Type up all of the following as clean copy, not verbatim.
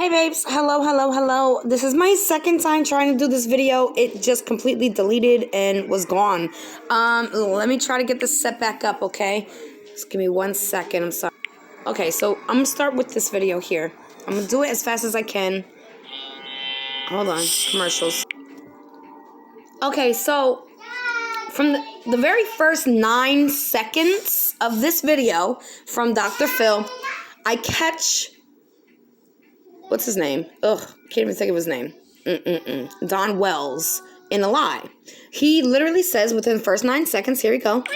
Hey babes, hello. This is my second time trying to do this video. It just completely deleted and was gone. Let me try to get this set back up, okay? Just give me 1 second, I'm sorry. Okay, so I'm gonna start with this video here. I'm gonna do it as fast as I can. Hold on, commercials. Okay, so from the very first 9 seconds of this video from Dr. Phil, I catch... What's his name? Can't even think of his name. Don Wells in a lie. He literally says within the first 9 seconds, here we go. When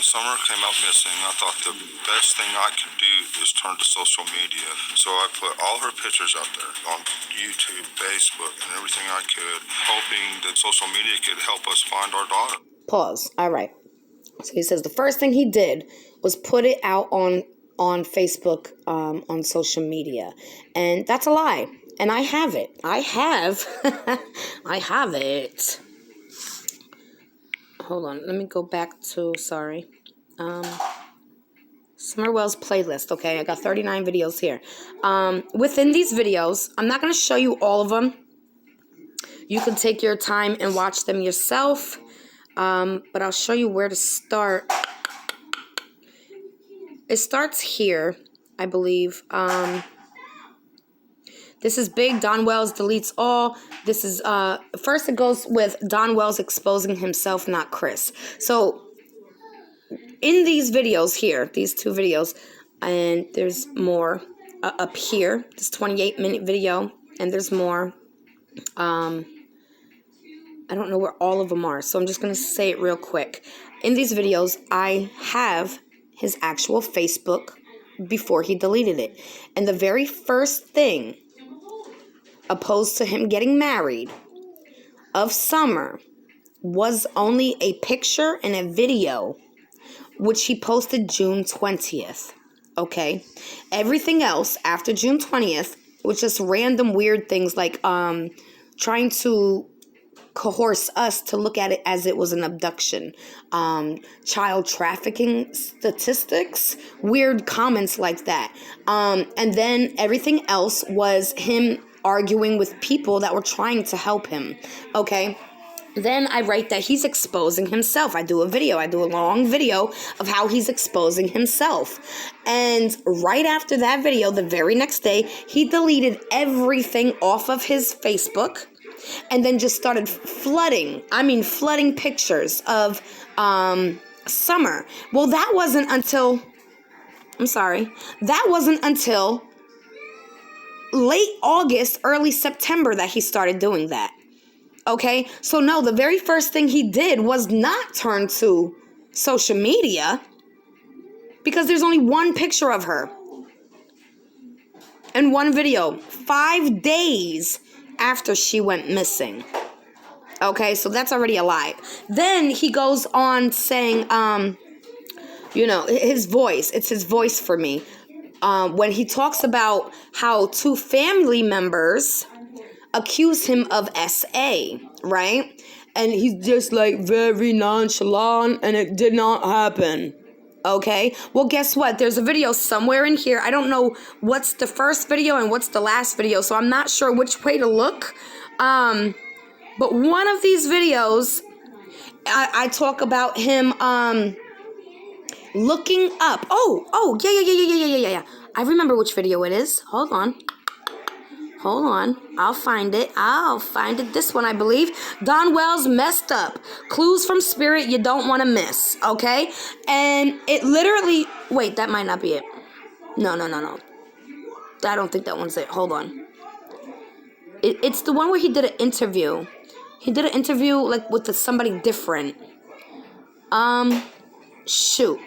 Summer came out missing, I thought the best thing I could do was turn to social media. So I put all her pictures out there on YouTube, Facebook, and everything I could, hoping that social media could help us find our daughter. Pause. All right. So he says the first thing he did was put it out on Facebook, on social media. And that's a lie. And I have it. I have it. Hold on. Let me go back to, sorry. Summer Wells playlist. Okay, I got 39 videos here. Within these videos, I'm not going to show you all of them. You can take your time and watch them yourself. But I'll show you where to start. It starts here, I believe. This is big. Don Wells deletes all. This is, first it goes with Don Wells exposing himself, not Chris. So, in these videos here, these 2 videos, and there's more up here. This 28-minute video, and there's more. I don't know where all of them are, so I'm just going to say it real quick. In these videos, I have his actual Facebook before he deleted it. And the very first thing, opposed to him getting married, of Summer, was only a picture and a video, which he posted June 20th. Okay? Everything else after June 20th was just random weird things like trying to coerce us to look at it as it was an abduction, child trafficking statistics, weird comments like that. And then everything else was him arguing with people that were trying to help him. Okay. Then I write that he's exposing himself. I do a long video of how he's exposing himself. And right after that video, the very next day, he deleted everything off of his Facebook. And then just started flooding pictures of Summer. Well, that wasn't until late August, early September that he started doing that. Okay? So no, the very first thing he did was not turn to social media, because there's only one picture of her and one video 5 days after she went missing. Okay, so that's already a lie. Then he goes on saying, his voice. It's his voice for me. When he talks about how 2 family members accuse him of SA, right? And he's just like very nonchalant, and it did not happen. Okay, well, guess what? There's a video somewhere in here. I don't know what's the first video and what's the last video, so I'm not sure which way to look. But one of these videos, I talk about him looking up. Oh, yeah. I remember which video it is. Hold on. I'll find it. This one, I believe. Don Wells messed up. Clues from spirit you don't want to miss. Okay? And it literally... Wait, that might not be it. No. I don't think that one's it. Hold on. It's the one where he did an interview. He did an interview like with somebody different. Shoot.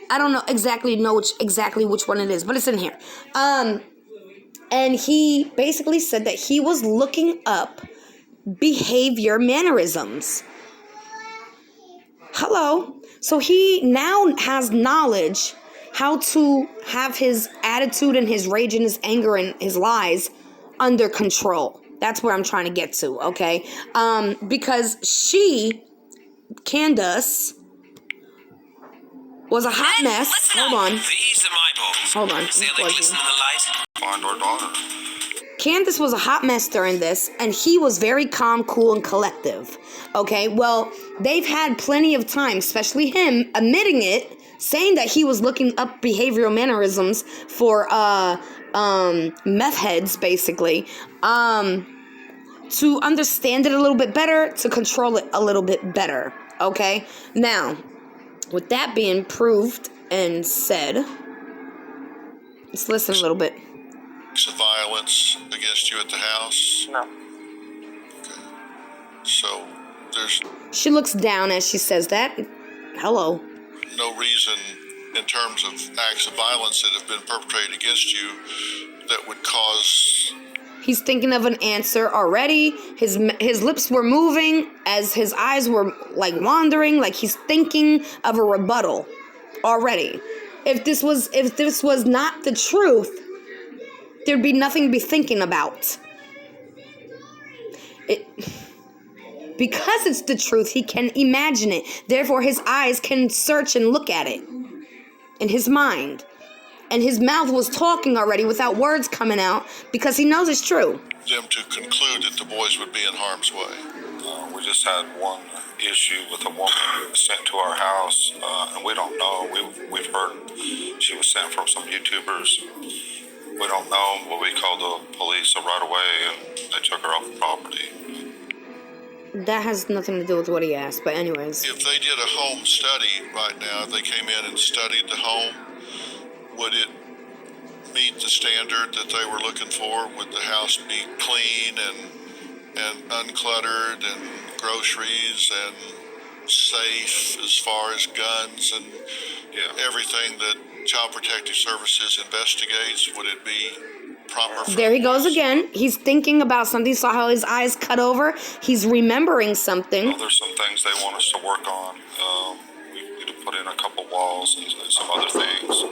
I don't know exactly which one it is, but it's in here. And he basically said that he was looking up behavior mannerisms. Hello. So he now has knowledge how to have his attitude and his rage and his anger and his lies under control. That's where I'm trying to get to, okay? Because Candus, was a hot mess. Hold on. These are my balls. Hold on. See how they glisten in the light? Find our daughter. Candus was a hot mess during this, and he was very calm, cool, and collective. Okay, well, they've had plenty of time, especially him, admitting it, saying that he was looking up behavioral mannerisms for meth heads, basically, to understand it a little bit better, to control it a little bit better. Okay, now, with that being proved and said, let's listen a little bit. Of violence against you at the house? No. Okay. So there's She looks down as she says that. Hello. no reason in terms of acts of violence that have been perpetrated against you that would cause. He's thinking of an answer already. His lips were moving as his eyes were like wandering, like he's thinking of a rebuttal already. If this was not the truth, there'd be nothing to be thinking about. Because it's the truth, he can imagine it. Therefore, his eyes can search and look at it in his mind. And his mouth was talking already without words coming out because he knows it's true. Them to conclude that the boys would be in harm's way. We just had one issue with a woman sent to our house, and we don't know. We've heard she was sent from some YouTubers. We don't know, but we called the police right away, and they took her off the property. That has nothing to do with what he asked, but anyways. If they did a home study right now, if they came in and studied the home, would it meet the standard that they were looking for? Would the house be clean and uncluttered and groceries and safe as far as guns and everything that Child Protective Services investigates? Would it be proper for There he goes again. He's thinking about something. Saw how his eyes cut over. He's remembering something. Well, there's some things they want us to work on. We need to put in a couple walls and some other things.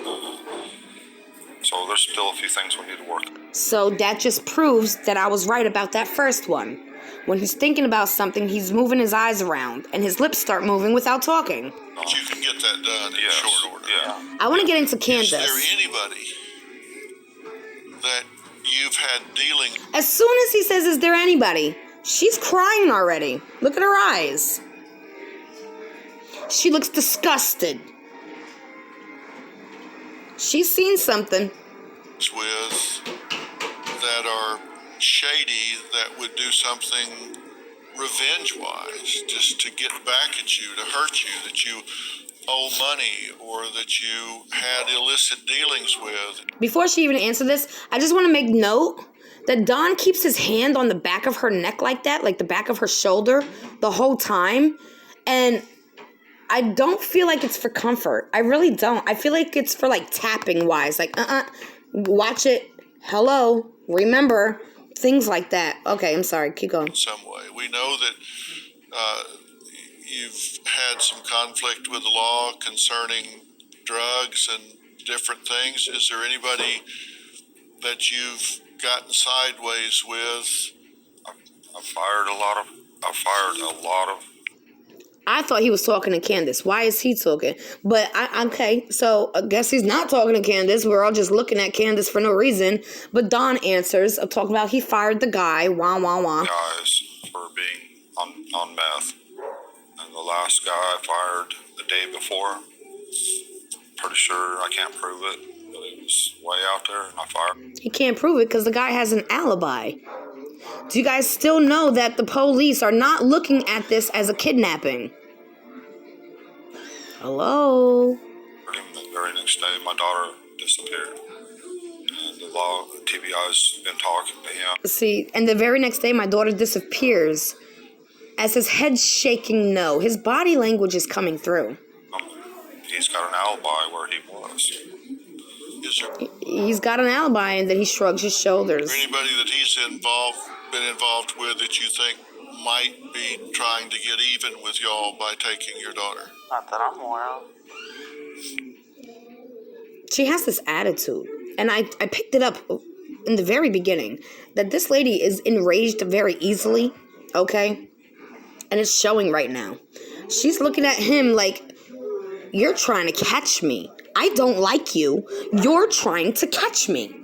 So there's still a few things we need to work on. So that just proves that I was right about that first one. When he's thinking about something, he's moving his eyes around, and his lips start moving without talking. But you can get that done in short order. Yeah. I want to get into Candus. Is there anybody that you've had dealing? As soon as he says, is there anybody? She's crying already. Look at her eyes. She looks disgusted. She's seen something. With that are shady, that would do something revenge-wise, just to get back at you, to hurt you, that you owe money or that you had illicit dealings with. Before she even answered this, I just want to make note that Don keeps his hand on the back of her neck like that, like the back of her shoulder, the whole time. And I don't feel like it's for comfort. I really don't. I feel like it's for like tapping wise, like watch it. Hello, remember, things like that. Okay, I'm sorry. Keep going. In some way, we know that you've had some conflict with the law concerning drugs and different things. Is there anybody that you've gotten sideways with? I've fired a lot of. I thought he was talking to Candus. Why is he talking? But okay, so I guess he's not talking to Candus. We're all just looking at Candus for no reason. But Don answers, talking about he fired the guy. Wah, wah, wah. Guys for being on meth. And the last guy I fired the day before, pretty sure I can't prove it, but it was way out there and I fired him. He can't prove it because the guy has an alibi. Do you guys still know that the police are not looking at this as a kidnapping? Hello? The very next day, my daughter disappeared. And the law, TBI's been talking to him. See, and the very next day, my daughter disappears. As his head's shaking no. His body language is coming through. He's got an alibi where he was. Is there He's got an alibi, and then he shrugs his shoulders. anybody that he's been involved with that you think might be trying to get even with y'all by taking your daughter? Not that I'm aware of. She has this attitude, and I picked it up in the very beginning, that this lady is enraged very easily, okay? And it's showing right now. She's looking at him like, You're trying to catch me. I don't like you. You're trying to catch me.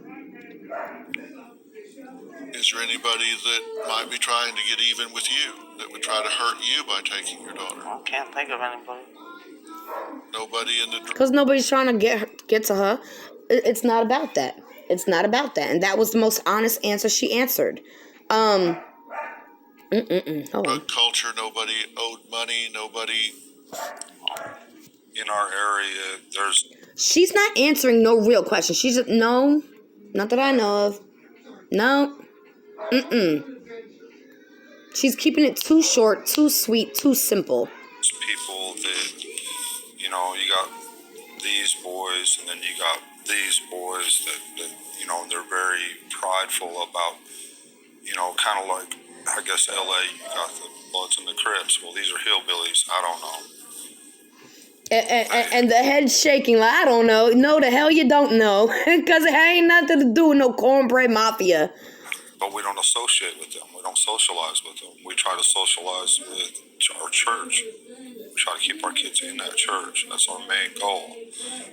Is there anybody that might be trying to get even with you, that would try to hurt you by taking your daughter? I can't think of anybody. Nobody in the... Because nobody's trying to get to her. It's not about that. It's not about that. And that was the most honest answer she answered. Hold on. Drug culture, nobody owed money, nobody... In our area, there's... She's not answering no real question. She's just, no, not that I know of. No. She's keeping it too short, too sweet, too simple. People that, you know, you got these boys and then you got these boys that you know, they're very prideful about, you know, kind of like, I guess LA, you got the Bloods and the Crips. Well, these are hillbillies. I don't know. And the head shaking like, I don't know. No, the hell you don't know. Because it ain't nothing to do with no cornbread mafia. But we don't associate with them. We don't socialize with them. We try to socialize with our church. We try to keep our kids in that church. That's our main goal.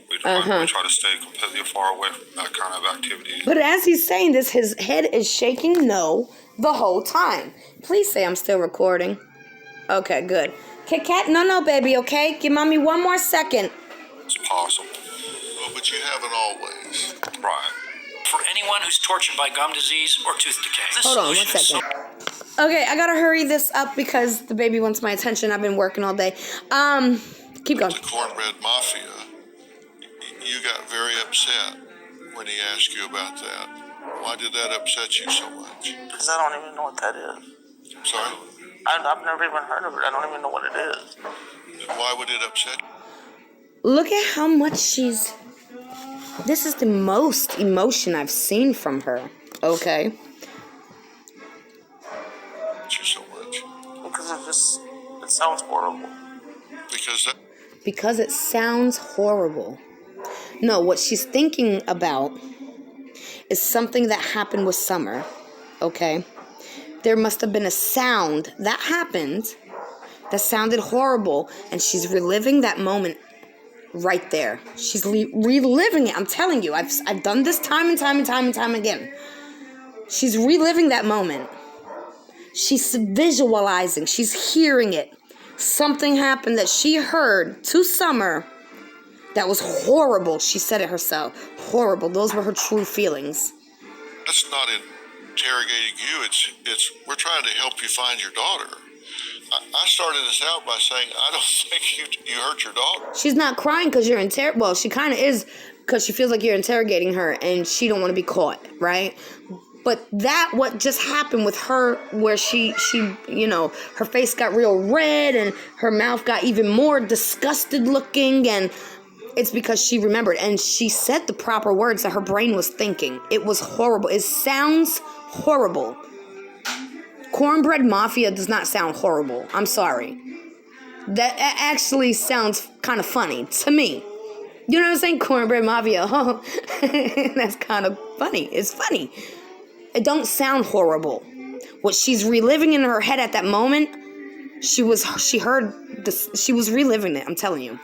We try to stay completely far away from that kind of activity. But as he's saying this, his head is shaking no the whole time. Please say I'm still recording. Okay, good. Kit Kat, no, baby, okay? Give mommy one more second. It's possible. Well, but you haven't always. Right. For anyone who's tortured by gum disease or tooth decay. Hold on, 1 second. Okay, I gotta hurry this up because the baby wants my attention. I've been working all day. Keep going. The cornbread mafia, you got very upset when he asked you about that. Why did that upset you so much? Because I don't even know what that is. Sorry? I've never even heard of it. I don't even know what it is. Then why would it upset you? Look at how much she's... This is the most emotion I've seen from her. Okay? You so much. Because it sounds horrible. Because it sounds horrible. No, what she's thinking about is something that happened with Summer. Okay? There must have been a sound that happened that sounded horrible, and she's reliving that moment right there. She's reliving it. I'm telling you, I've done this time and time again. She's reliving that moment. She's visualizing. She's hearing it. Something happened that she heard to Summer that was horrible. She said it herself. Horrible. Those were her true feelings. That's not interrogating you. It's we're trying to help you find your daughter. I started this out by saying I don't think you hurt your daughter. She's not crying because you're well, she kind of is because she feels like you're interrogating her and she don't want to be caught, right? But what just happened with her, where she, you know, her face got real red and her mouth got even more disgusted looking, and it's because she remembered and she said the proper words that her brain was thinking. It was horrible. It sounds horrible. Cornbread Mafia does not sound horrible. I'm sorry. That actually sounds kind of funny to me. You know what I'm saying? Cornbread Mafia. Oh, that's kind of funny. It's funny. It don't sound horrible. What she's reliving in her head at that moment, she was reliving it. I'm telling you.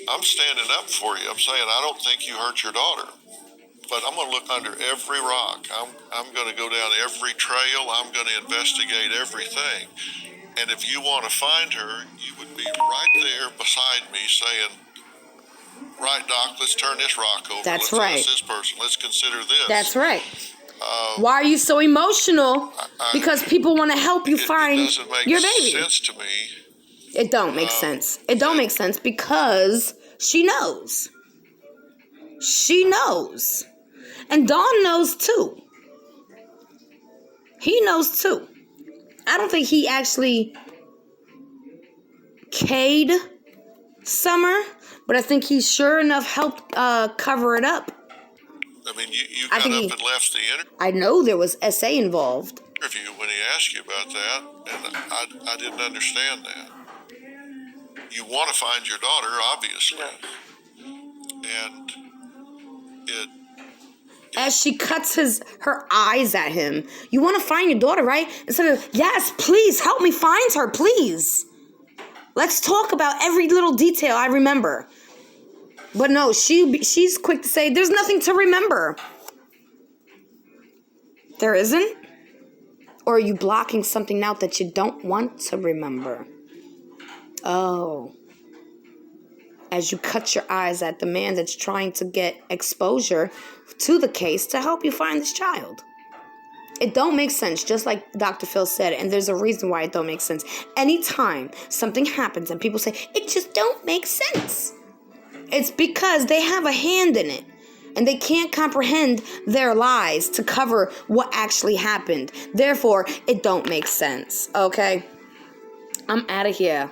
I'm standing up for you. I'm saying I don't think you hurt your daughter. But I'm going to look under every rock. I'm going to go down every trail. I'm going to investigate everything. And if you want to find her, you would be right there beside me saying, right, Doc, let's turn this rock over. That's let's right. ask this person. Let's consider this. That's right. Why are you so emotional? Because people want to help you find your baby. It doesn't make sense to me. It don't make sense. It don't make sense because she knows. She knows. And Dawn knows too. He knows too. I don't think he actually K'd Summer, but I think he sure enough helped cover it up. I mean, you got up and left the I know there was SA involved. interview when he asked you about that, and I didn't understand that. You want to find your daughter, obviously. And as she cuts her eyes at him, you want to find your daughter, right? Instead of, yes, please help me find her, please. Let's talk about every little detail I remember. But no, she's quick to say, there's nothing to remember. There isn't? Or are you blocking something out that you don't want to remember? Oh. As you cut your eyes at the man that's trying to get exposure to the case to help you find this child. It don't make sense, just like Dr. Phil said, and there's a reason why it don't make sense. Anytime something happens and people say, it just don't make sense, it's because they have a hand in it, and they can't comprehend their lies to cover what actually happened. Therefore, it don't make sense, okay? I'm out of here.